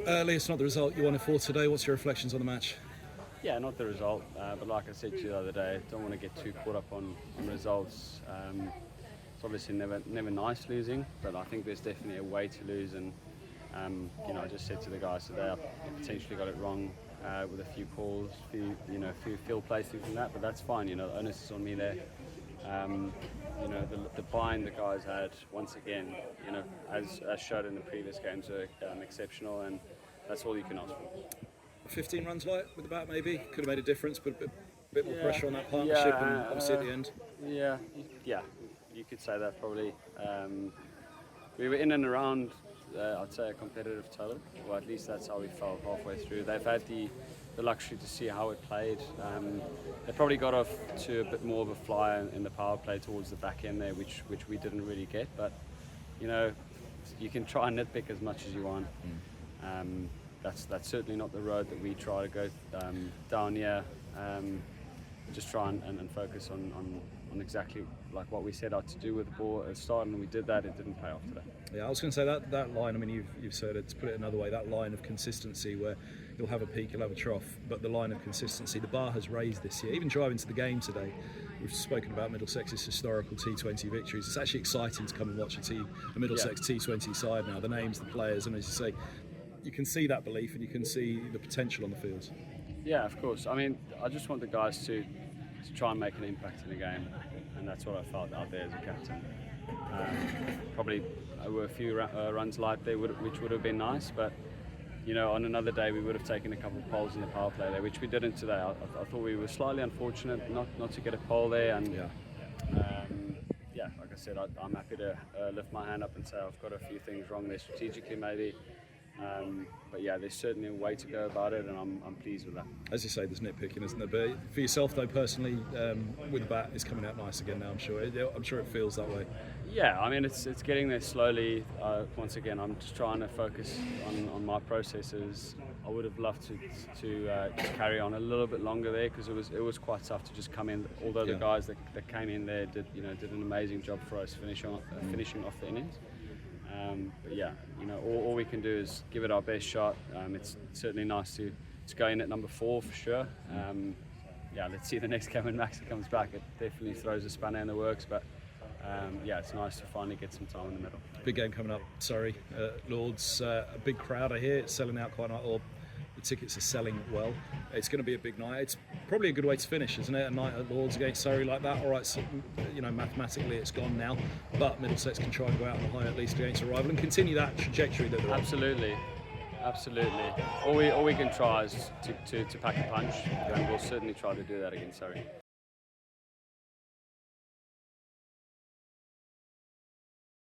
Leus, not the result you wanted for today. What's your reflections on the match? Yeah, not the result, but like I said to you the other day, don't want to get too caught up on results. It's obviously never nice losing, but I think there's definitely a way to lose. And I just said to the guys today, I potentially got it wrong with a few calls, a few field plays, things like that. But that's fine. The onus is on me there. The bind the guys had once again, as showed in the previous games, were exceptional, and that's all you can ask for. 15 runs light with the bat maybe could have made a difference, but a bit more pressure on that partnership, and obviously at the end. Yeah, you could say that probably. We were in and around, I'd say, a competitive total, or at least that's how we felt halfway through. They've had the luxury to see how it played. They probably got off to a bit more of a fly in the power play towards the back end there, which we didn't really get. But you can try and nitpick as much as you want. That's certainly not the road that we try to go down here. Just try and focus on exactly like what we set out to do with the ball at the start, and we did that. It didn't pay off today. Yeah, I was going to say that line. I mean, you've said it. To put it another way, that line of consistency where you'll have a peak, you'll have a trough, but the line of consistency, the bar has raised this year. Even driving to the game today, we've spoken about Middlesex's historical T20 victories. It's actually exciting to come and watch a Middlesex T20 side now. The names, the players, and as you say, you can see that belief and you can see the potential on the field. Yeah, of course. I mean, I just want the guys to try and make an impact in the game, and that's what I felt out there as a captain. Probably were a few runs light there, which would have been nice, but on another day we would have taken a couple of poles in the power play there, which we didn't today. I thought we were slightly unfortunate not to get a pole there, and like I said, I'm happy to lift my hand up and say I've got a few things wrong there strategically maybe. But yeah, there's certainly a way to go about it, and I'm pleased with that. As you say, there's nitpicking, isn't there? But for yourself, though, personally, with the bat, it's coming out nice again now. I'm sure it feels that way. Yeah, I mean, it's getting there slowly. Once again, I'm just trying to focus on my processes. I would have loved to just carry on a little bit longer there, because it was quite tough to just come in. Although the guys that came in there did an amazing job for us finishing off the innings. But yeah, all we can do is give it our best shot. It's certainly nice to go in at number 4 for sure. Let's see the next game when Maxi comes back. It definitely throws a spanner in the works, but it's nice to finally get some time in the middle. Big game coming up, sorry, Lords. A big crowd I hear. It's selling out quite or the tickets are selling well. It's going to be a big night. It's probably a good way to finish, isn't it? A night at Lords against Surrey like that. All right, so, mathematically it's gone now, but Middlesex can try and go out on a high at least against a rival and continue that trajectory that they're on. Absolutely. All we can try is to pack a punch, and we'll certainly try to do that against Surrey.